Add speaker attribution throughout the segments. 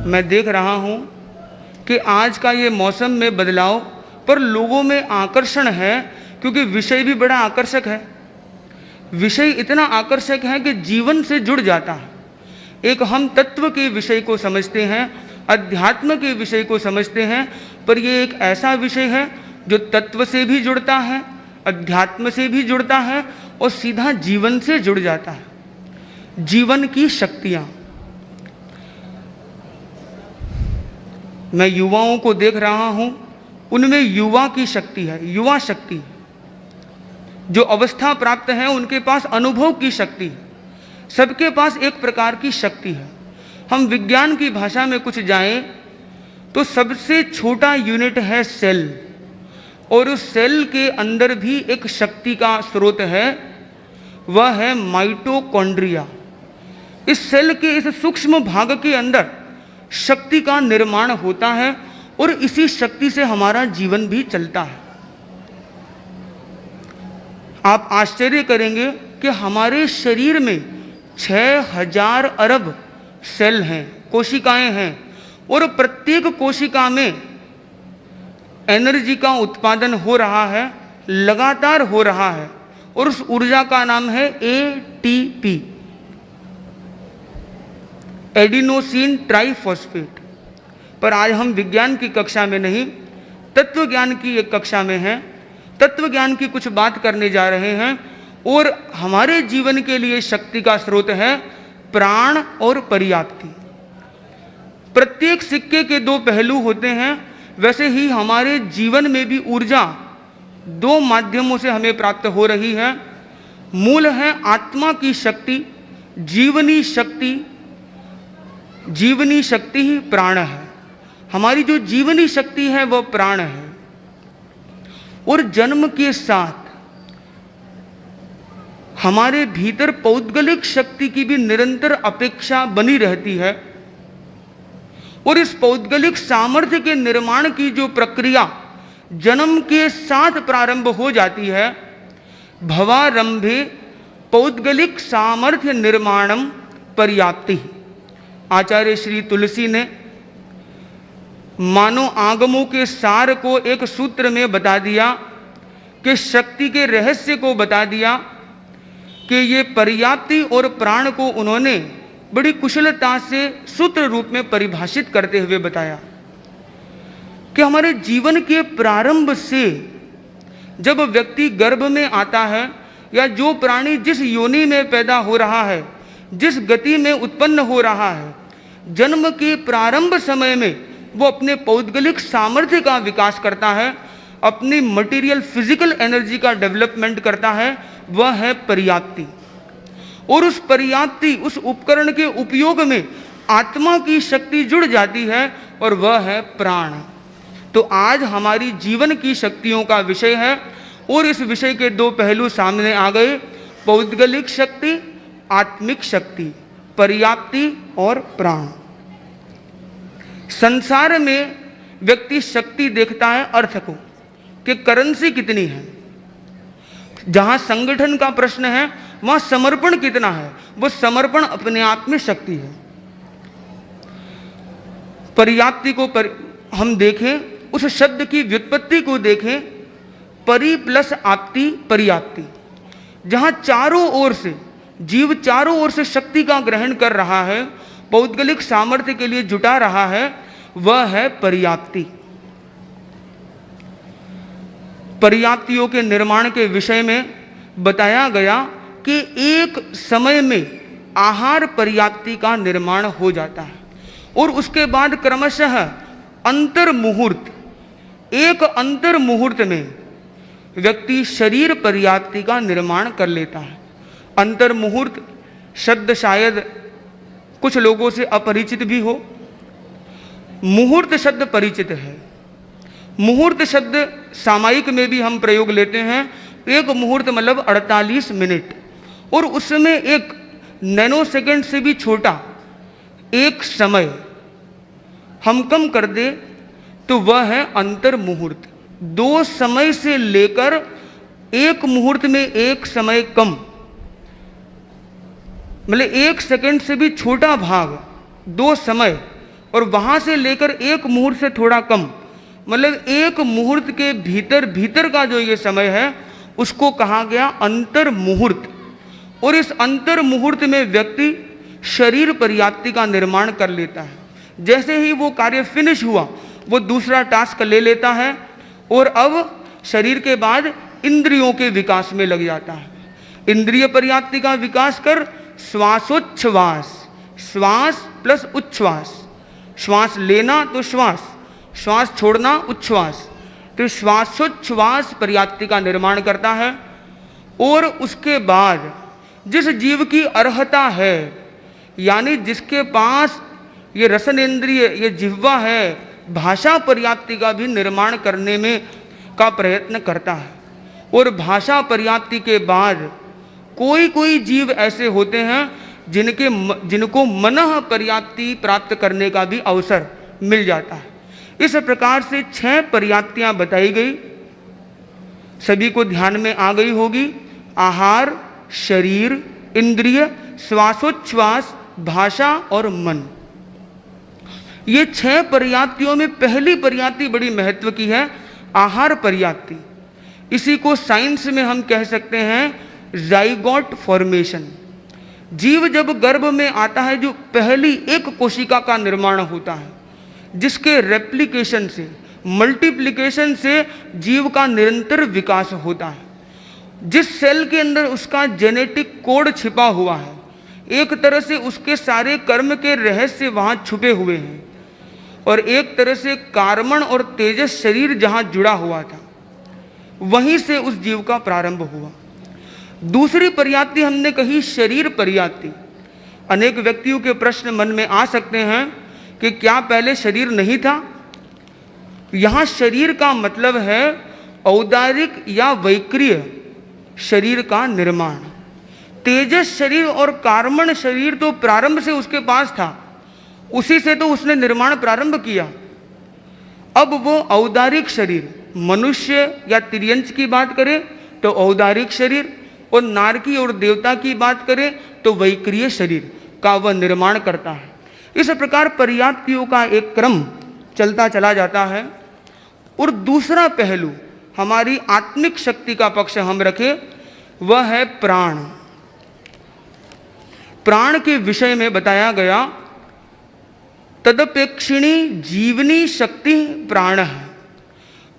Speaker 1: मैं देख रहा हूँ कि आज का ये मौसम में बदलाव पर लोगों में आकर्षण है, क्योंकि विषय भी बड़ा आकर्षक है। विषय इतना आकर्षक है कि जीवन से जुड़ जाता है। एक हम तत्व के विषय को समझते हैं, अध्यात्म के विषय को समझते हैं, पर ये एक ऐसा विषय है जो तत्व से भी जुड़ता है, अध्यात्म से भी जुड़ता है और सीधा जीवन से जुड़ जाता है। जीवन की शक्तियाँ। मैं युवाओं को देख रहा हूँ, उनमें युवा की शक्ति है, युवा शक्ति। जो अवस्था प्राप्त है उनके पास अनुभव की शक्ति है। सबके पास एक प्रकार की शक्ति है। हम विज्ञान की भाषा में कुछ जाएं तो सबसे छोटा यूनिट है सेल, और उस सेल के अंदर भी एक शक्ति का स्रोत है, वह है माइटोकॉन्ड्रिया। इस सेल के इस सूक्ष्म भाग के अंदर शक्ति का निर्माण होता है और इसी शक्ति से हमारा जीवन भी चलता है। आप आश्चर्य करेंगे कि हमारे शरीर में 6000 अरब सेल हैं, कोशिकाएं हैं, और प्रत्येक कोशिका में एनर्जी का उत्पादन हो रहा है, लगातार हो रहा है, और उस ऊर्जा का नाम है एटीपी, एडिनोसिन ट्राइफॉस्फेट। पर आज हम विज्ञान की कक्षा में नहीं, तत्व ज्ञान की एक कक्षा में हैं। तत्व ज्ञान की कुछ बात करने जा रहे हैं, और हमारे जीवन के लिए शक्ति का स्रोत है प्राण और पर्याप्ति। प्रत्येक सिक्के के दो पहलू होते हैं, वैसे ही हमारे जीवन में भी ऊर्जा दो माध्यमों से हमें प्राप्त हो रही है। मूल है आत्मा की शक्ति, जीवनी शक्ति। जीवनी शक्ति ही प्राण है। हमारी जो जीवनी शक्ति है वह प्राण है, और जन्म के साथ हमारे भीतर पौद्गलिक शक्ति की भी निरंतर अपेक्षा बनी रहती है, और इस पौद्गलिक सामर्थ्य के निर्माण की जो प्रक्रिया जन्म के साथ प्रारंभ हो जाती है, भवारंभे पौद्गलिक सामर्थ्य निर्माणम पर्याप्ति। आचार्य श्री तुलसी ने मानो आगमों के सार को एक सूत्र में बता दिया, कि शक्ति के रहस्य को बता दिया, कि ये पर्याप्ति और प्राण को उन्होंने बड़ी कुशलता से सूत्र रूप में परिभाषित करते हुए बताया कि हमारे जीवन के प्रारंभ से जब व्यक्ति गर्भ में आता है, या जो प्राणी जिस योनि में पैदा हो रहा है, जिस गति में उत्पन्न हो रहा है, जन्म के प्रारंभ समय में वो अपने पौद्गलिक सामर्थ्य का विकास करता है, अपनी मटेरियल फिजिकल एनर्जी का डेवलपमेंट करता है, वह है पर्याप्ति। और उस पर्याप्ति, उस उपकरण के उपयोग में आत्मा की शक्ति जुड़ जाती है, और वह है प्राण। तो आज हमारी जीवन की शक्तियों का विषय है, और इस विषय के दो पहलू सामने आ गए, पौद्गलिक शक्ति, आत्मिक शक्ति, पर्याप्ति और प्राण। संसार में व्यक्ति शक्ति देखता है अर्थ को, कि करेंसी कितनी है। जहां संगठन का प्रश्न है वहां समर्पण कितना है, वो समर्पण अपने आप में शक्ति है। पर्याप्ति को हम देखें, उस शब्द की व्युत्पत्ति को देखें, परि प्लस आप्ति पर्याप्ति। जहां चारों ओर से जीव चारों ओर से शक्ति का ग्रहण कर रहा है, पौद्गलिक सामर्थ्य के लिए जुटा रहा है, वह है पर्याप्ति। पर्याप्तियों के निर्माण के विषय में बताया गया कि एक समय में आहार पर्याप्ति का निर्माण हो जाता है, और उसके बाद क्रमशः अंतर मुहूर्त, एक अंतर मुहूर्त में व्यक्ति शरीर पर्याप्ति का निर्माण कर लेता है। अंतर मुहूर्त शब्द शायद कुछ लोगों से अपरिचित भी हो, मुहूर्त शब्द परिचित है। मुहूर्त शब्द सामायिक में भी हम प्रयोग लेते हैं। एक मुहूर्त मतलब 48 मिनट, और उसमें एक नैनो सेकेंड से भी छोटा एक समय हम कम कर दे तो वह है अंतर मुहूर्त। दो समय से लेकर एक मुहूर्त में एक समय कम, मतलब एक सेकंड से भी छोटा भाग, दो समय और वहाँ से लेकर एक मुहूर्त से थोड़ा कम, मतलब एक मुहूर्त के भीतर भीतर का जो ये समय है उसको कहा गया अंतर मुहूर्त। और इस अंतर मुहूर्त में व्यक्ति शरीर पर्याप्ति का निर्माण कर लेता है। जैसे ही वो कार्य फिनिश हुआ वो दूसरा टास्क ले लेता है और अब शरीर के बाद इंद्रियों के विकास में लग जाता है। इंद्रिय पर्याप्ति का विकास कर श्वासोच्छ्वास, श्वास प्लस उच्छ्वास, श्वास लेना तो श्वास, श्वास छोड़ना उच्छ्वास, तो श्वासोच्छ्वास पर्याप्ति का निर्माण करता है। और उसके बाद जिस जीव की अर्हता है, यानी जिसके पास ये रसन इंद्रिय, ये जिह्वा है, भाषा पर्याप्ति का भी निर्माण करने में का प्रयत्न करता है। और भाषा पर्याप्ति के बाद कोई कोई जीव ऐसे होते हैं जिनको मनः पर्याप्ति प्राप्त करने का भी अवसर मिल जाता है। इस प्रकार से 6 पर्याप्तियां बताई गई, सभी को ध्यान में आ गई होगी। आहार, शरीर, इंद्रिय, श्वासोच्छ्वास, भाषा और मन। ये 6 पर्याप्तियों में पहली पर्याप्ति बड़ी महत्व की है, आहार पर्याप्ति। इसी को साइंस में हम कह सकते हैं जाइगोट फॉर्मेशन। जीव जब गर्भ में आता है, जो पहली एक कोशिका का निर्माण होता है, जिसके रेप्लिकेशन से, मल्टीप्लिकेशन से जीव का निरंतर विकास होता है। जिस सेल के अंदर उसका जेनेटिक कोड छिपा हुआ है, एक तरह से उसके सारे कर्म के रहस्य वहाँ छुपे हुए हैं, और एक तरह से कार्मण और तेजस शरीर जहाँ जुड़ा हुआ था, वहीं से उस जीव का प्रारंभ हुआ। दूसरी पर्याप्ति हमने कही शरीर पर्याप्ति। अनेक व्यक्तियों के प्रश्न मन में आ सकते हैं कि क्या पहले शरीर नहीं था? यहाँ शरीर का मतलब है औदारिक या वैक्रिय शरीर का निर्माण। तेजस शरीर और कार्मण शरीर तो प्रारंभ से उसके पास था, उसी से तो उसने निर्माण प्रारंभ किया। अब वो औदारिक शरीर, मनुष्य या तिर्यंच की बात करें तो औदारिक शरीर, और नारकी और देवता की बात करें तो वैक्रिय शरीर का वह निर्माण करता है। इस प्रकार पर्याप्तियों का एक क्रम चलता चला जाता है। और दूसरा पहलू हमारी आत्मिक शक्ति का पक्ष हम रखें, वह है प्राण। प्राण के विषय में बताया गया, तदपेक्षिणी जीवनी शक्ति प्राण है।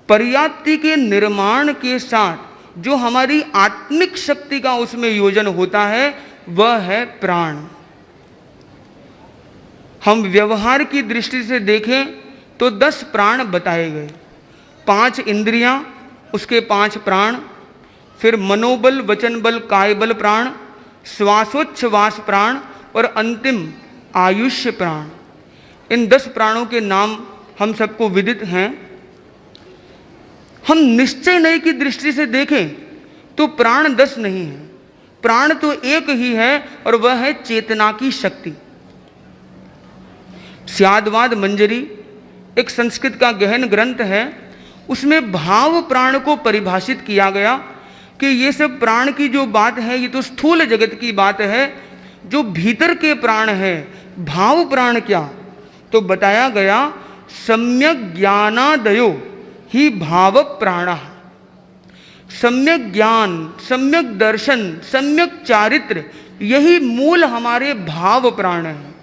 Speaker 1: पर्याप्ति के निर्माण के साथ जो हमारी आत्मिक शक्ति का उसमें योजन होता है, वह है प्राण। हम व्यवहार की दृष्टि से देखें तो 10 प्राण बताए गए, 5 इंद्रियां, उसके 5 प्राण, फिर मनोबल, वचन बल, काय बल प्राण, श्वासोच्छ्वास प्राण और अंतिम आयुष्य प्राण। इन 10 प्राणों के नाम हम सबको विदित हैं। हम निश्चय नय की दृष्टि से देखें तो प्राण 10 नहीं है, प्राण तो एक ही है, और वह है चेतना की शक्ति। स्यादवाद मंजरी एक संस्कृत का गहन ग्रंथ है, उसमें भाव प्राण को परिभाषित किया गया कि ये सब प्राण की जो बात है ये तो स्थूल जगत की बात है, जो भीतर के प्राण है, भाव प्राण क्या, तो बताया गया सम्यक ज्ञानादयो ही भाव प्राण। सम्यक ज्ञान, सम्यक दर्शन, सम्यक चारित्र, यही मूल हमारे भाव प्राण है।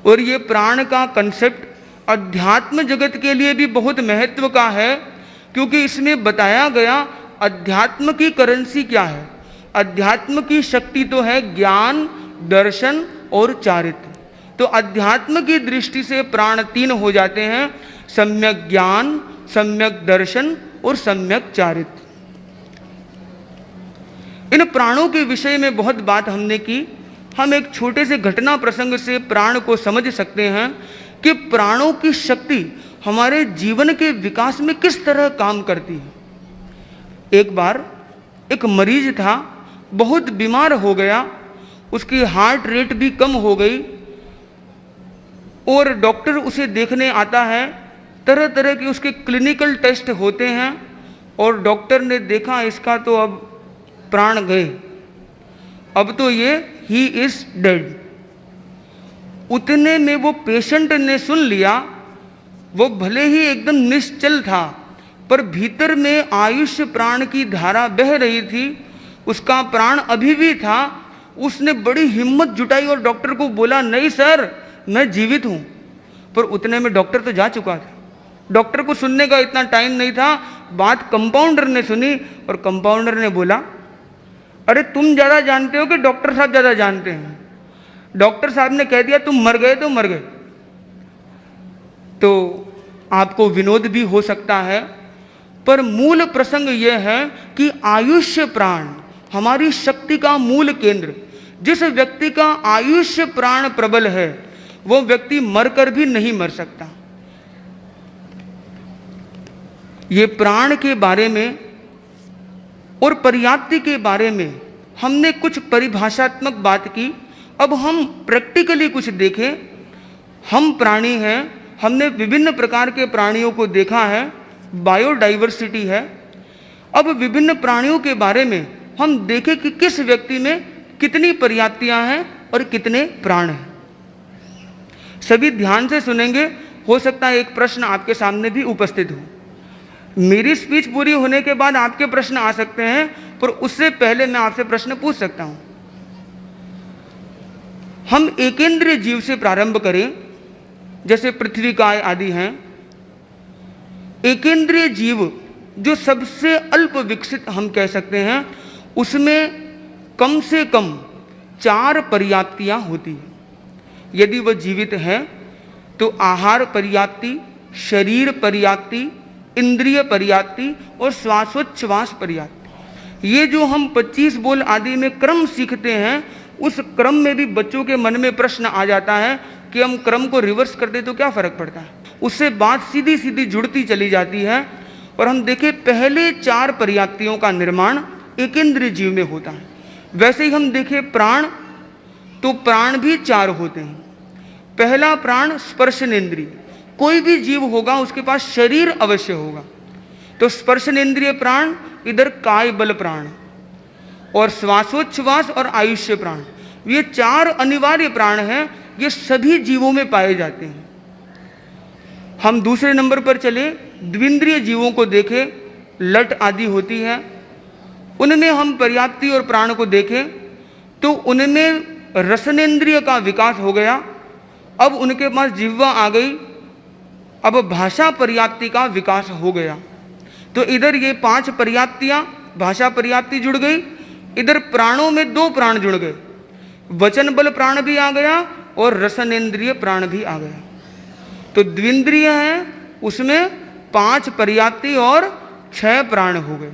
Speaker 1: और ये प्राण का कंसेप्ट अध्यात्म जगत के लिए भी बहुत महत्व का है, क्योंकि इसमें बताया गया अध्यात्म की करेंसी क्या है। अध्यात्म की शक्ति तो है ज्ञान, दर्शन और चारित्र। तो अध्यात्म की दृष्टि से प्राण 3 हो जाते हैं, सम्यक ज्ञान, सम्यक दर्शन और सम्यक चारित्र। इन प्राणों के विषय में बहुत बात हमने की। हम एक छोटे से घटना प्रसंग से प्राण को समझ सकते हैं कि प्राणों की शक्ति हमारे जीवन के विकास में किस तरह काम करती है। एक बार एक मरीज था, बहुत बीमार हो गया, उसकी हार्ट रेट भी कम हो गई, और डॉक्टर उसे देखने आता है। तरह तरह के उसके क्लिनिकल टेस्ट होते हैं, और डॉक्टर ने देखा इसका तो अब प्राण गए, अब तो ये ही इज डेड। उतने में वो पेशेंट ने सुन लिया। वो भले ही एकदम निश्चल था, पर भीतर में आयुष्य प्राण की धारा बह रही थी, उसका प्राण अभी भी था। उसने बड़ी हिम्मत जुटाई और डॉक्टर को बोला, नहीं सर, मैं जीवित हूं। पर उतने में डॉक्टर तो जा चुका था। डॉक्टर को सुनने का इतना टाइम नहीं था। बात कंपाउंडर ने सुनी और कंपाउंडर ने बोला, अरे तुम ज़्यादा जानते हो कि डॉक्टर साहब ज़्यादा जानते हैं? डॉक्टर साहब ने कह दिया तुम मर गए तो मर गए। तो आपको विनोद भी हो सकता है, पर मूल प्रसंग यह है कि आयुष्य प्राण हमारी शक्ति का मूल केंद्र। जिस व्यक्ति का आयुष्य प्राण प्रबल है वो व्यक्ति मरकर भी नहीं मर सकता। ये प्राण के बारे में और पर्याप्ति के बारे में हमने कुछ परिभाषात्मक बात की। अब हम प्रैक्टिकली कुछ देखें। हम प्राणी हैं, हमने विभिन्न प्रकार के प्राणियों को देखा है, बायोडाइवर्सिटी है। अब विभिन्न प्राणियों के बारे में हम देखें कि किस व्यक्ति में कितनी पर्याप्तियां हैं और कितने प्राण हैं। सभी ध्यान से सुनेंगे, हो सकता है एक प्रश्न आपके सामने भी उपस्थित हो। मेरी स्पीच पूरी होने के बाद आपके प्रश्न आ सकते हैं, पर उससे पहले मैं आपसे प्रश्न पूछ सकता हूं। हम एकेंद्रीय जीव से प्रारंभ करें, जैसे पृथ्वी काय आदि हैं। एकेंद्रीय जीव जो सबसे अल्प विकसित हम कह सकते हैं, उसमें कम से कम 4 पर्याप्तियां होती हैं। यदि वह जीवित है तो आहार पर्याप्ति, शरीर पर्याप्ति, इंद्रिय पर्याप्ति और श्वासोच्छ्वास पर्याप्ति। ये जो हम 25 बोल आदि में क्रम सीखते हैं, उस क्रम में भी बच्चों के मन में प्रश्न आ जाता है कि हम क्रम को रिवर्स कर दे तो क्या फर्क पड़ता है। उससे बात सीधी सीधी जुड़ती चली जाती है। और हम देखें, पहले 4 पर्याप्तियों का निर्माण एकेंद्रीय जीव में होता है। वैसे ही हम देखें प्राण, तो प्राण भी 4 होते हैं। पहला प्राण स्पर्शनेन्द्रिय। कोई भी जीव होगा उसके पास शरीर अवश्य होगा, तो स्पर्शनेन्द्रिय प्राण, इधर काय बल प्राण और श्वासोच्छ्वास और आयुष्य प्राण, ये 4 अनिवार्य प्राण हैं। ये सभी जीवों में पाए जाते हैं। हम दूसरे नंबर पर चले, द्विंद्रिय जीवों को देखें, लट आदि होती है, उनमें हम पर्याप्ति और प्राण को देखें तो उनमें रसनेन्द्रिय का विकास हो गया। अब उनके पास जिह्वा आ गई, अब भाषा पर्याप्ति का विकास हो गया। तो इधर ये 5 पर्याप्तियां, भाषा पर्याप्ति जुड़ गई, इधर प्राणों में 2 प्राण जुड़ गए, वचन बल प्राण भी आ गया और रसनेन्द्रिय प्राण भी आ गया। तो द्विंद्रिय है, उसमें 5 पर्याप्ति और 6 प्राण हो गए।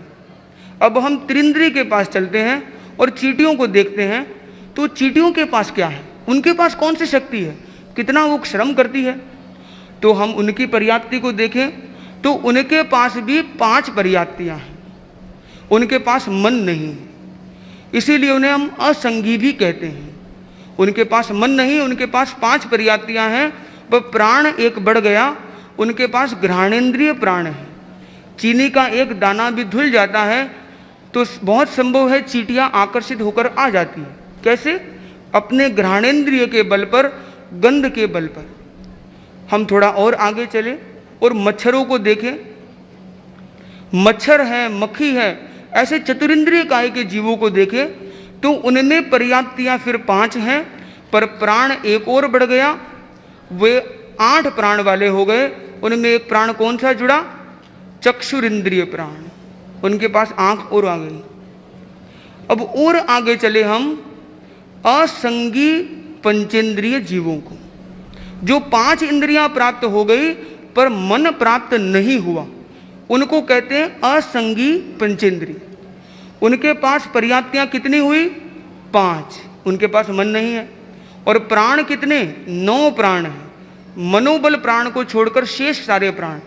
Speaker 1: अब हम त्रिंद्रिय के पास चलते हैं और चींटियों को देखते हैं। तो चींटियों के पास क्या है, उनके पास कौन सी शक्ति है, कितना वो श्रम करती है। तो हम उनकी पर्याप्ति को देखें तो उनके पास भी 5 पर्याप्तियां हैं। उनके पास मन नहीं है, इसीलिए उन्हें हम असंगी भी कहते हैं। उनके पास मन नहीं, उनके पास 5 पर्याप्तियां हैं। वह प्राण एक बढ़ गया, उनके पास घ्राणेन्द्रिय प्राण है। चीनी का एक दाना भी धुल जाता है तो बहुत संभव है चींटियां आकर्षित होकर आ जाती है। कैसे? अपने घ्राणेन्द्रिय के बल पर, गंध के बल पर। हम थोड़ा और आगे चले और मच्छरों को देखें। मच्छर है, मक्खी है, ऐसे चतुरिंद्रिय काय के जीवों को देखें तो उनमें पर्याप्तियां फिर 5 हैं, पर प्राण एक और बढ़ गया, वे 8 प्राण वाले हो गए। उनमें एक प्राण कौन सा जुड़ा? चक्षुरिंद्रिय प्राण, उनके पास आंख और आ गई। अब और आगे चले हम असंगी पंचेंद्रिय जीवों को, जो 5 इंद्रियां प्राप्त हो गई पर मन प्राप्त नहीं हुआ, उनको कहते हैं असंगी पंचेंद्रिय। उनके पास पर्याप्तियां कितनी हुई? 5। उनके पास मन नहीं है। और प्राण कितने? 9 प्राण हैं। मनोबल प्राण को छोड़कर शेष सारे प्राण,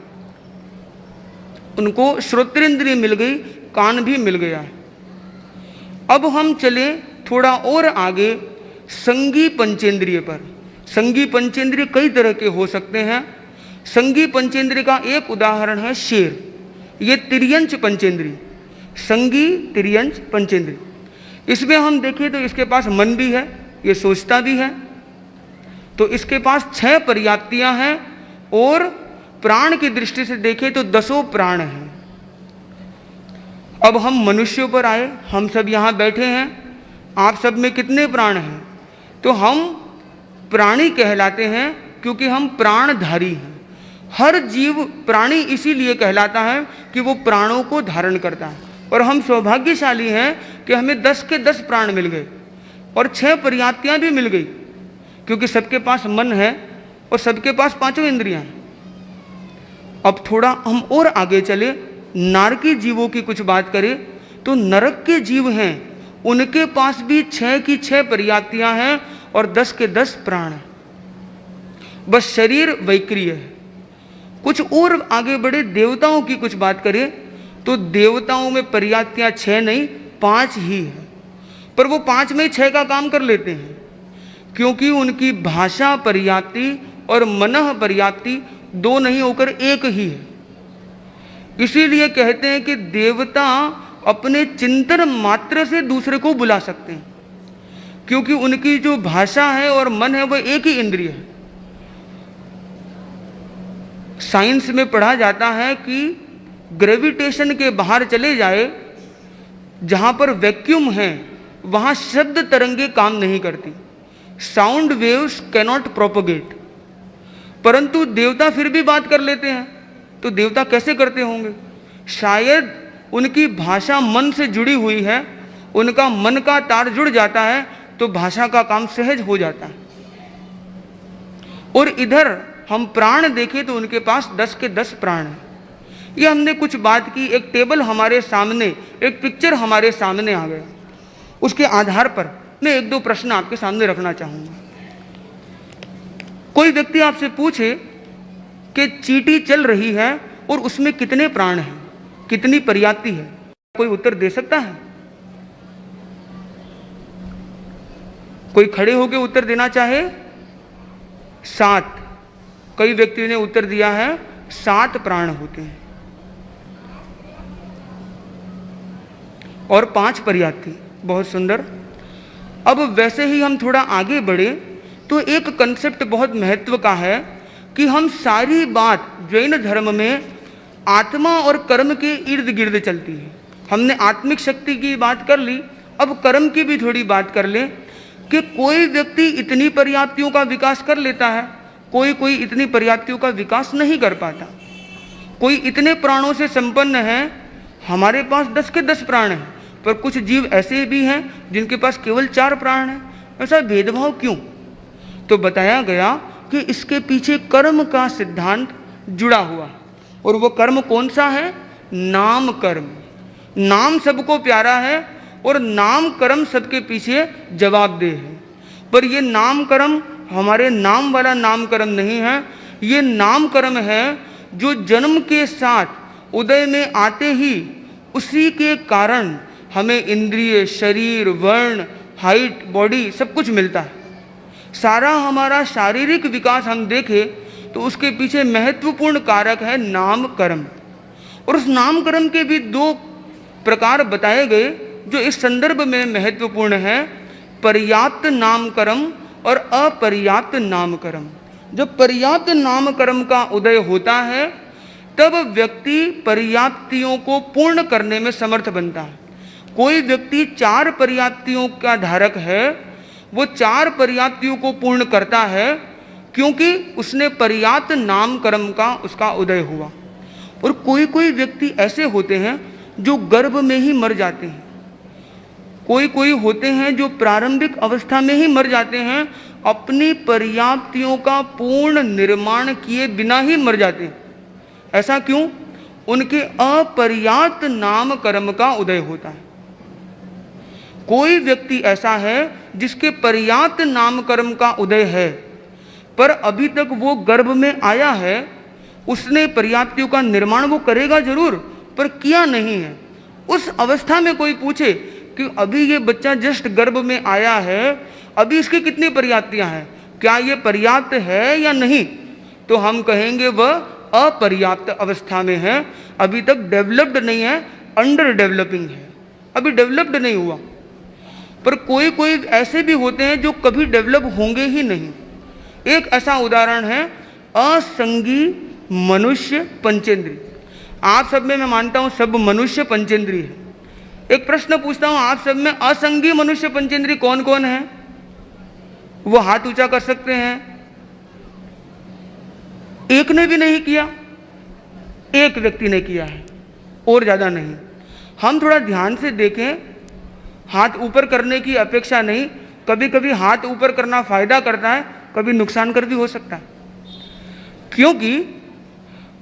Speaker 1: उनको श्रोत्रेंद्रिय मिल गई, कान भी मिल गया है। अब हम चले थोड़ा और आगे संगी पंचेंद्रिय पर। संगी पंचेंद्रिय कई तरह के हो सकते हैं। संगी पंचेंद्रिय का एक उदाहरण है शेर। ये तिर्यंच पंचेंद्रिय, संगी तिर्यंच पंचेंद्रिय। इसमें हम देखें तो इसके पास मन भी है, ये सोचता भी है। तो इसके पास 6 पर्याप्तियां हैं और प्राण की दृष्टि से देखें तो 10 प्राण हैं। अब हम मनुष्यों पर आए, हम सब यहाँ बैठे हैं, आप सब में कितने प्राण हैं? तो हम प्राणी कहलाते हैं क्योंकि हम प्राणधारी हैं। हर जीव प्राणी इसीलिए कहलाता है कि वो प्राणों को धारण करता है। और हम सौभाग्यशाली हैं कि हमें 10 के 10 प्राण मिल गए और 6 पर्याप्तियां भी मिल गई, क्योंकि सबके पास मन है और सबके पास 5 इंद्रियां हैं। अब थोड़ा हम और आगे चले, नारकी जीवों की कुछ बात करें तो नरक के जीव हैं, उनके पास भी 6 की 6 पर्याप्तियां हैं और 10 के 10 प्राण हैं। बस शरीर वैक्रिय है। कुछ और आगे बढ़े, देवताओं की कुछ बात करें तो देवताओं में पर्याप्तियां 6 नहीं 5 ही है, पर वो 5 में 6 का काम कर लेते हैं, क्योंकि उनकी भाषा पर्याप्ति और मनः पर्याप्ति 2 नहीं होकर 1 ही है। इसीलिए कहते हैं कि देवता अपने चिंतन मात्र से दूसरे को बुला सकते हैं, क्योंकि उनकी जो भाषा है और मन है वह एक ही इंद्रिय है। साइंस में पढ़ा जाता है कि ग्रेविटेशन के बाहर चले जाए, जहां पर वैक्यूम है वहां शब्द तरंगे काम नहीं करती, साउंड वेव्स कैनॉट प्रोपोगेट। परंतु देवता फिर भी बात कर लेते हैं, तो देवता कैसे करते होंगे? शायद उनकी भाषा मन से जुड़ी हुई है, उनका मन का तार जुड़ जाता है तो भाषा का काम सहज हो जाता है। और इधर हम प्राण देखें तो उनके पास 10 के 10 प्राण हैं। ये हमने कुछ बात की, एक टेबल हमारे सामने, एक पिक्चर हमारे सामने आ गया, उसके आधार पर मैं 1-2 प्रश्न आपके सामने रखना चाहूंगा। कोई व्यक्ति आपसे पूछे कि चींटी चल रही है और उसमें कितने प्राण हैं, कितनी पर्याप्ति है, कोई उत्तर दे सकता है? कोई खड़े होकर उत्तर देना चाहे? 7। कई व्यक्तियों ने उत्तर दिया है 7 प्राण होते हैं और 5 पर्याप्ति। बहुत सुंदर। अब वैसे ही हम थोड़ा आगे बढ़े तो एक कंसेप्ट बहुत महत्व का है कि हम सारी बात जैन धर्म में आत्मा और कर्म के इर्द गिर्द चलती है। हमने आत्मिक शक्ति की बात कर ली, अब कर्म की भी थोड़ी बात कर लें कि कोई व्यक्ति इतनी पर्याप्तियों का विकास कर लेता है, कोई इतनी पर्याप्तियों का विकास नहीं कर पाता। कोई इतने प्राणों से संपन्न है, हमारे पास 10 के 10 प्राण हैं, पर कुछ जीव ऐसे भी हैं जिनके पास केवल 4 प्राण हैं। ऐसा भेदभाव क्यों? तो बताया गया कि इसके पीछे कर्म का सिद्धांत जुड़ा हुआ, और वो कर्म कौन सा है? नाम कर्म। नाम सबको प्यारा है और नाम कर्म सबके पीछे जवाबदेह है। पर ये नाम कर्म हमारे नाम वाला नाम कर्म नहीं है, ये नाम कर्म है जो जन्म के साथ उदय में आते ही उसी के कारण हमें इंद्रिय, शरीर, वर्ण, हाइट, बॉडी सब कुछ मिलता है। सारा हमारा शारीरिक विकास हम देखें तो उसके पीछे महत्वपूर्ण कारक है नाम कर्म। और उस नाम कर्म के भी 2 प्रकार बताए गए जो इस संदर्भ में महत्वपूर्ण है, पर्याप्त नाम कर्म और अपर्याप्त नाम कर्म। जब पर्याप्त नाम कर्म का उदय होता है तब व्यक्ति पर्याप्तियों को पूर्ण करने में समर्थ बनता है। कोई व्यक्ति 4 पर्याप्तियों का धारक है, वो 4 पर्याप्तियों को पूर्ण करता है क्योंकि उसने पर्याप्त नाम कर्म का उसका उदय हुआ। और कोई व्यक्ति ऐसे होते हैं जो गर्भ में ही मर जाते हैं, कोई होते हैं जो प्रारंभिक अवस्था में ही मर जाते हैं, अपनी पर्याप्तियों का पूर्ण निर्माण किए बिना ही मर जाते हैं। ऐसा क्यों? उनके अपर्याप्त नाम कर्म का उदय होता है। कोई व्यक्ति ऐसा है जिसके पर्याप्त नाम कर्म का उदय है, पर अभी तक वो गर्भ में आया है, उसने पर्याप्तियों का निर्माण वो करेगा जरूर, पर किया नहीं है। उस अवस्था में कोई पूछे कि अभी ये बच्चा जस्ट गर्भ में आया है, अभी इसकी कितनी पर्याप्तियां हैं, क्या ये पर्याप्त है या नहीं, तो हम कहेंगे वह अपर्याप्त अवस्था में है, अभी तक डेवलप्ड नहीं है, अंडर डेवलपिंग है, अभी डेवलप्ड नहीं हुआ। पर कोई ऐसे भी होते हैं जो कभी डेवलप होंगे ही नहीं, एक ऐसा उदाहरण है असंगी मनुष्य पंचेंद्रिय। आप सब में मैं मानता हूं सब मनुष्य पंचेंद्रिय है। एक प्रश्न पूछता हूं, आप सब में असंगी मनुष्य पंचेंद्रिय कौन कौन है? वो हाथ ऊंचा कर सकते हैं। एक ने भी नहीं किया, एक व्यक्ति ने किया है और ज्यादा नहीं। हम थोड़ा ध्यान से देखें, हाथ ऊपर करने की अपेक्षा नहीं। कभी कभी हाथ ऊपर करना फायदा करता है, कभी नुकसान कर भी हो सकता है। क्योंकि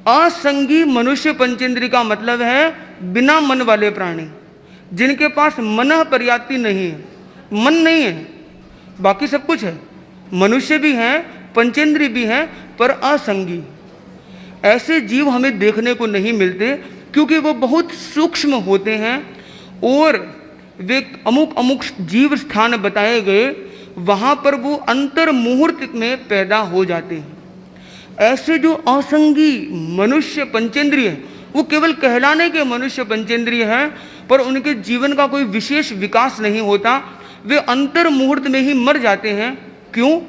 Speaker 1: असंगी मनुष्य पंचेंद्रिय का मतलब है बिना मन वाले प्राणी, जिनके पास मन पर्याप्ति नहीं है। मन नहीं है, बाकी सब कुछ है, मनुष्य भी हैं, पंचेंद्रिय भी हैं, पर असंगी। ऐसे जीव हमें देखने को नहीं मिलते, क्योंकि वो बहुत सूक्ष्म होते हैं और वे अमुक अमुक जीव स्थान बताए गए, वहां पर वो अंतर मुहूर्त में पैदा हो जाते हैं। ऐसे जो असंगी मनुष्य पंचेंद्रिय हैं, वो केवल कहलाने के मनुष्य पंचेंद्रिय हैं, पर उनके जीवन का कोई विशेष विकास नहीं होता। वे अंतर मुहूर्त में ही मर जाते हैं। क्यों?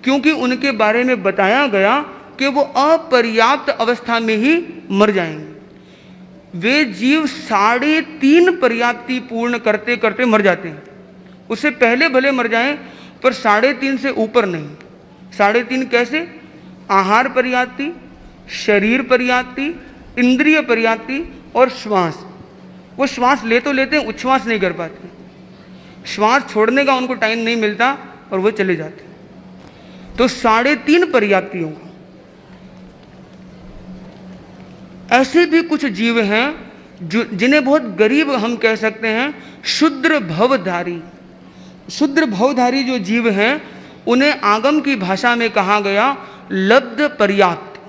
Speaker 1: क्योंकि उनके बारे में बताया गया कि वो अपर्याप्त अवस्था में ही मर जाएंगे। वे जीव 3.5 पर्याप्ति पूर्ण करते करते मर जाते हैं। उससे पहले भले मर जाएं, पर 3.5 से ऊपर नहीं। 3.5 कैसे? आहार पर्याप्ति, शरीर पर्याप्ति, इंद्रिय पर्याप्ति और श्वास। वो श्वास ले तो लेते हैं, उच्छ्वास नहीं कर पाते। श्वास छोड़ने का उनको टाइम नहीं मिलता और वो चले जाते। तो 3.5 पर्याप्तियों का। ऐसे भी कुछ जीव हैं जिन्हें बहुत गरीब हम कह सकते हैं, शुद्र भवधारी। शुद्र भवधारी जो जीव हैं, उन्हें आगम की भाषा में कहा गया लब्ध पर्याप्त।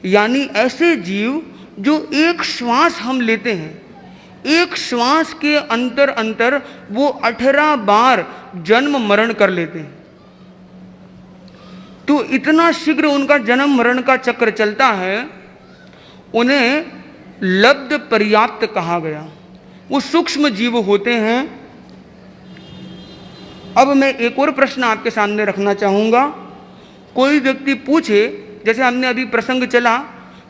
Speaker 1: यानी ऐसे जीव जो एक श्वास हम लेते हैं, एक श्वास के अंतर अंतर वो 18 बार जन्म मरण कर लेते हैं। तो इतना शीघ्र उनका जन्म मरण का चक्र चलता है, उन्हें लब्ध पर्याप्त कहा गया। वो सूक्ष्म जीव होते हैं। अब मैं एक और प्रश्न आपके सामने रखना चाहूंगा। कोई व्यक्ति पूछे, जैसे हमने अभी प्रसंग चला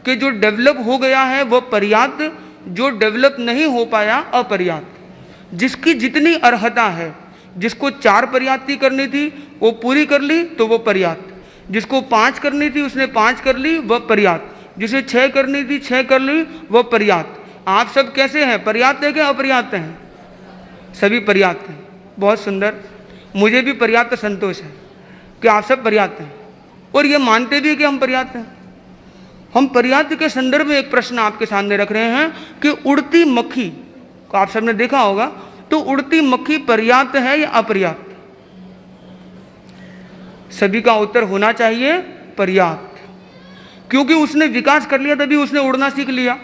Speaker 1: कि जो डेवलप हो गया है वो पर्याप्त, जो डेवलप नहीं हो पाया अपर्याप्त। जिसकी जितनी अर्हता है, जिसको 4 पर्याप्ति करनी थी वो पूरी कर ली तो वो पर्याप्त, जिसको 5 करनी थी उसने 5 कर ली वह पर्याप्त, जिसे 6 करनी थी 6 कर ली वह पर्याप्त। आप सब कैसे हैं? पर्याप्त है क्या अपर्याप्त हैं? सभी पर्याप्त हैं। बहुत सुंदर। मुझे भी पर्याप्त संतोष है कि आप सब पर्याप्त हैं और ये मानते भी हैं कि हम पर्याप्त हैं। हम पर्याप्त के संदर्भ में एक प्रश्न आपके सामने रख रहे हैं कि उड़ती मक्खी को आप सबने देखा होगा, तो उड़ती मक्खी पर्याप्त है या अपर्याप्त? सभी का उत्तर होना चाहिए पर्याप्त, क्योंकि उसने विकास कर लिया, तभी उसने उड़ना सीख लिया।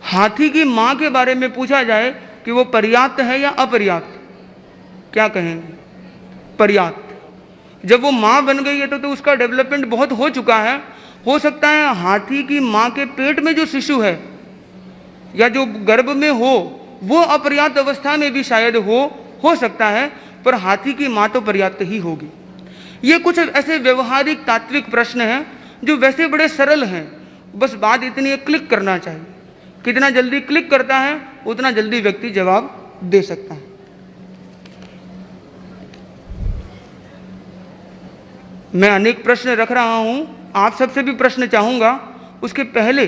Speaker 1: हाथी की मां के बारे में पूछा जाए कि वो पर्याप्त है या अपर्याप्त, क्या कहेंगे? पर्याप्त। जब वो मां बन गई है तो उसका डेवलपमेंट बहुत हो चुका है। हो सकता है हाथी की मां के पेट में जो शिशु है या जो गर्भ में हो वो अपर्याप्त अवस्था में भी शायद हो सकता है, पर हाथी की मां तो पर्याप्त ही होगी। ये कुछ ऐसे व्यवहारिक तात्विक प्रश्न हैं जो वैसे बड़े सरल हैं। बस बात इतनी है, क्लिक करना चाहिए। कितना जल्दी क्लिक करता है उतना जल्दी व्यक्ति जवाब दे सकता है। मैं अनेक प्रश्न रख रहा हूं, आप सबसे भी प्रश्न चाहूंगा। उसके पहले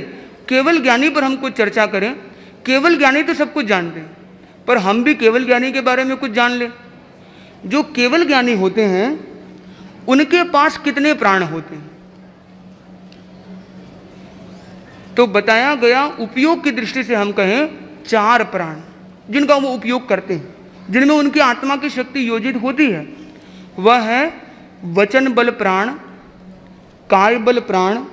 Speaker 1: केवल ज्ञानी पर हम कुछ चर्चा करें। केवल ज्ञानी तो सब कुछ जानते हैं, पर हम भी केवल ज्ञानी के बारे में कुछ जान लें। जो केवल ज्ञानी होते हैं उनके पास कितने प्राण होते हैं? तो बताया गया उपयोग की दृष्टि से हम कहें 4 प्राण, जिनका वो उपयोग करते हैं, जिनमें उनकी आत्मा की शक्ति योजित होती है। वह है वचन बल प्राण, काय बल प्राण,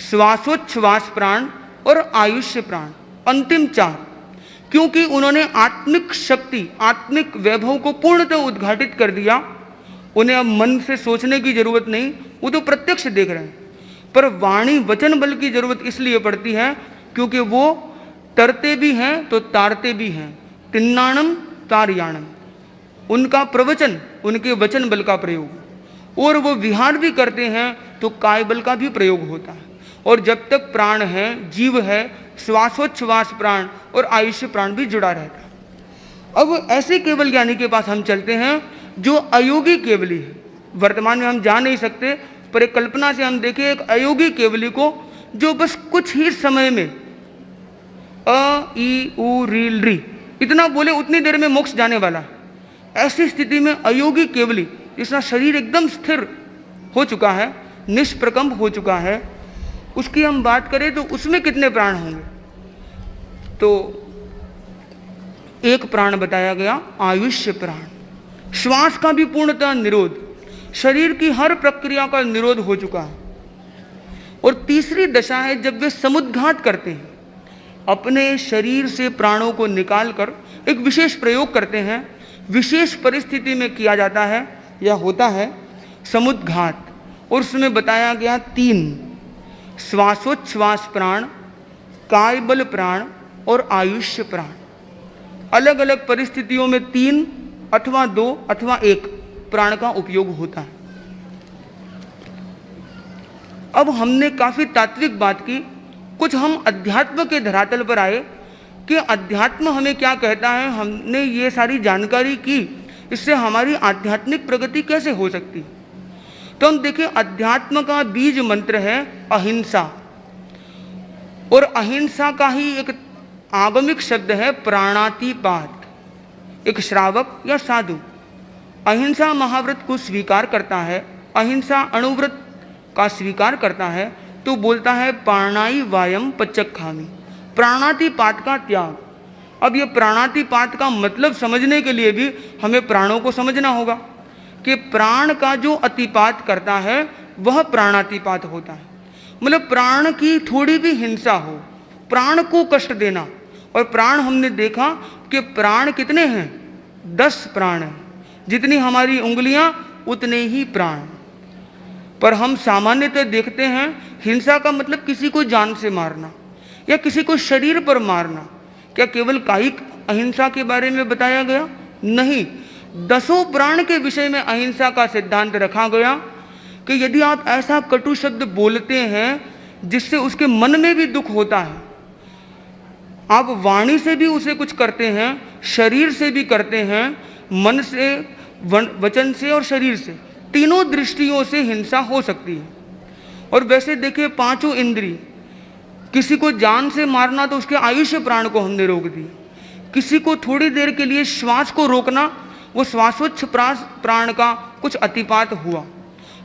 Speaker 1: श्वासोच्छ्वास प्राण और आयुष्य प्राण। अंतिम 4, क्योंकि उन्होंने आत्मिक शक्ति, आत्मिक वैभव को पूर्णतः उद्घाटित कर दिया। उन्हें अब मन से सोचने की जरूरत नहीं, वो तो प्रत्यक्ष देख रहे हैं। पर वाणी वचन बल की जरूरत इसलिए पड़ती है क्योंकि वो तरते भी हैं तो तारते भी हैं। तिन्नाणम तारयाणम, उनका प्रवचन, उनके वचन बल का प्रयोग। और वो विहार भी करते हैं तो कायबल का भी प्रयोग होता है। और जब तक प्राण है, जीव है, श्वासोच्छ्वास प्राण और आयुष्य प्राण भी जुड़ा रहता है। अब ऐसे केवल ज्ञानी के पास हम चलते हैं जो अयोगी केवली है। वर्तमान में हम जा नहीं सकते, पर एक कल्पना से हम देखें एक अयोगी केवली को जो बस कुछ ही समय में अ ई उ री री इतना बोले उतनी देर में मोक्ष जाने वाला। ऐसी स्थिति में अयोगी केवली जिसका शरीर एकदम स्थिर हो चुका है, निष्प्रकंप हो चुका है, उसकी हम बात करें तो उसमें कितने प्राण होंगे? तो एक प्राण बताया गया, आयुष्य प्राण। श्वास का भी पूर्णतः निरोध, शरीर की हर प्रक्रिया का निरोध हो चुका है। और तीसरी दशा है जब वे समुद्घात करते हैं, अपने शरीर से प्राणों को निकालकर एक विशेष प्रयोग करते हैं। विशेष परिस्थिति में किया जाता है या होता है समुद्घात। और उसमें बताया गया 3 श्वासोच्छ्वास प्राण, कायबल प्राण और आयुष्य प्राण। अलग अलग परिस्थितियों में 3 अथवा 2 अथवा 1 प्राण का उपयोग होता है। अब हमने काफी तात्विक बात की, कुछ हम अध्यात्म के धरातल पर आए कि अध्यात्म हमें क्या कहता है। हमने ये सारी जानकारी की, इससे हमारी आध्यात्मिक प्रगति कैसे हो सकती है। तो हम देखें, अध्यात्म का बीज मंत्र है अहिंसा, और अहिंसा का ही एक आगमिक शब्द है प्राणातिपात। एक श्रावक या साधु अहिंसा महाव्रत को स्वीकार करता है, अहिंसा अणुव्रत का स्वीकार करता है, तो बोलता है प्राणाई वायम पचक्खामी, प्राणातिपात का त्याग। अब ये प्राणातिपात का मतलब समझने के लिए भी हमें प्राणों को समझना होगा कि प्राण का जो अतिपात करता है वह प्राणातिपात होता है। मतलब प्राण की थोड़ी भी हिंसा हो, प्राण को कष्ट देना। और प्राण हमने देखा कि प्राण कितने हैं, 10 प्राण हैं। जितनी हमारी उंगलियां उतने ही प्राण। पर हम सामान्यतः देखते हैं हिंसा का मतलब किसी को जान से मारना या किसी को शरीर पर मारना। क्या केवल कायिक अहिंसा के बारे में बताया गया? नहीं, 10 प्राण के विषय में अहिंसा का सिद्धांत रखा गया कि यदि आप ऐसा कटु शब्द बोलते हैं जिससे उसके मन में भी दुख होता है, आप वाणी से भी उसे कुछ करते हैं, शरीर से भी करते हैं, मन से, वचन से और शरीर से, तीनों दृष्टियों से हिंसा हो सकती है। और वैसे देखिए, 5 इंद्रिय, किसी को जान से मारना तो उसके आयुष्य प्राण को हमने रोक दी। किसी को थोड़ी देर के लिए श्वास को रोकना, वो श्वासोच्छ्वास प्राण का कुछ अतिपात हुआ।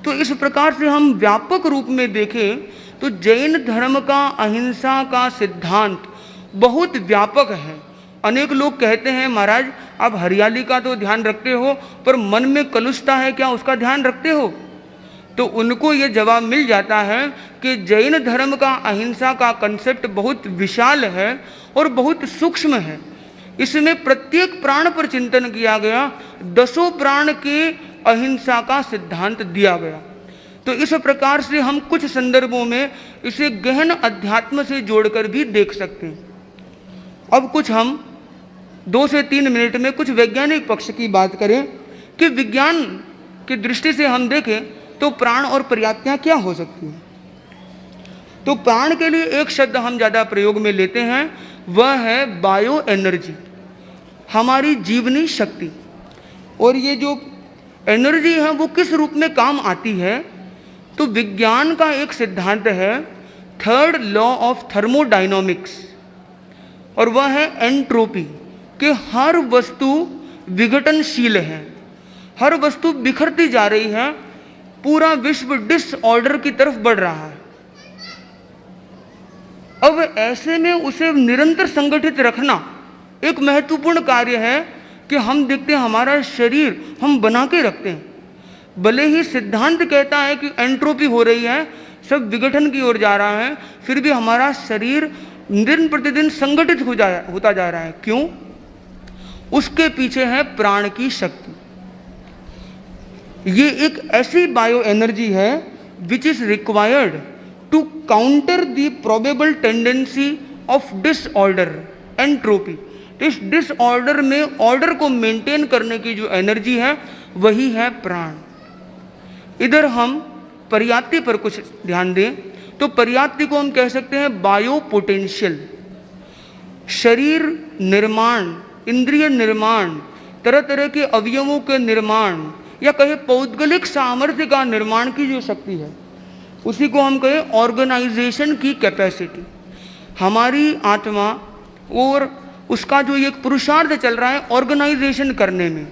Speaker 1: तो इस प्रकार से हम व्यापक रूप में देखें तो जैन धर्म का अहिंसा का सिद्धांत बहुत व्यापक है। अनेक लोग कहते हैं महाराज आप हरियाली का तो ध्यान रखते हो, पर मन में कलुषता है, क्या उसका ध्यान रखते हो? तो उनको ये जवाब मिल जाता है कि जैन धर्म का अहिंसा का कंसेप्ट बहुत विशाल है और बहुत सूक्ष्म है। इसमें प्रत्येक प्राण पर चिंतन किया गया, 10 प्राण के अहिंसा का सिद्धांत दिया गया। तो इस प्रकार से हम कुछ संदर्भों में इसे गहन अध्यात्म से जोड़कर भी देख सकते हैं। अब कुछ हम 2 से 3 मिनट में कुछ वैज्ञानिक पक्ष की बात करें कि विज्ञान की दृष्टि से हम देखें तो प्राण और पर्याप्तियां क्या हो सकती हैं। तो प्राण के लिए एक शब्द हम ज़्यादा प्रयोग में लेते हैं, वह है बायो एनर्जी, हमारी जीवनी शक्ति। और ये जो एनर्जी है वो किस रूप में काम आती है? तो विज्ञान का एक सिद्धांत है 3rd लॉ ऑफ थर्मोडायनामिक्स, और वह है एंट्रोपी, कि हर वस्तु विघटनशील है, हर वस्तु बिखरती जा रही है, पूरा विश्व डिसऑर्डर की तरफ बढ़ रहा है। अब ऐसे में उसे निरंतर संगठित रखना एक महत्वपूर्ण कार्य है कि हम देखते हैं हमारा शरीर हम बना के रखते हैं। भले ही सिद्धांत कहता है कि एंट्रोपी हो रही है, सब विघटन की ओर जा रहा है, फिर भी हमारा शरीर दिन प्रतिदिन संगठित होता जा रहा है। क्यों? उसके पीछे है प्राण की शक्ति। ये एक ऐसी बायो एनर्जी है which is required to counter the probable tendency of disorder, entropy. इस डिसऑर्डर में ऑर्डर को मेंटेन करने की जो एनर्जी है वही है प्राण। इधर हम पर्याप्ति पर कुछ ध्यान दें तो पर्याप्ति को हम कह सकते हैं बायो पोटेंशियल। शरीर निर्माण, इंद्रिय निर्माण, तरह तरह के अवयवों के निर्माण या कहे पौद्गलिक सामर्थ्य का निर्माण की जो शक्ति है, उसी को हम कहें ऑर्गेनाइजेशन की कैपेसिटी। हमारी आत्मा और उसका जो एक पुरुषार्थ चल रहा है ऑर्गेनाइजेशन करने में,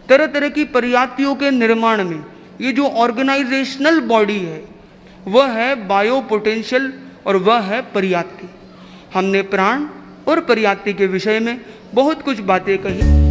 Speaker 1: तरह तरह की पर्याप्तियों के निर्माण में, ये जो ऑर्गेनाइजेशनल बॉडी है वह है बायो पोटेंशियल और वह है पर्याप्ति। हमने प्राण और पर्याप्ति के विषय में बहुत कुछ बातें कही।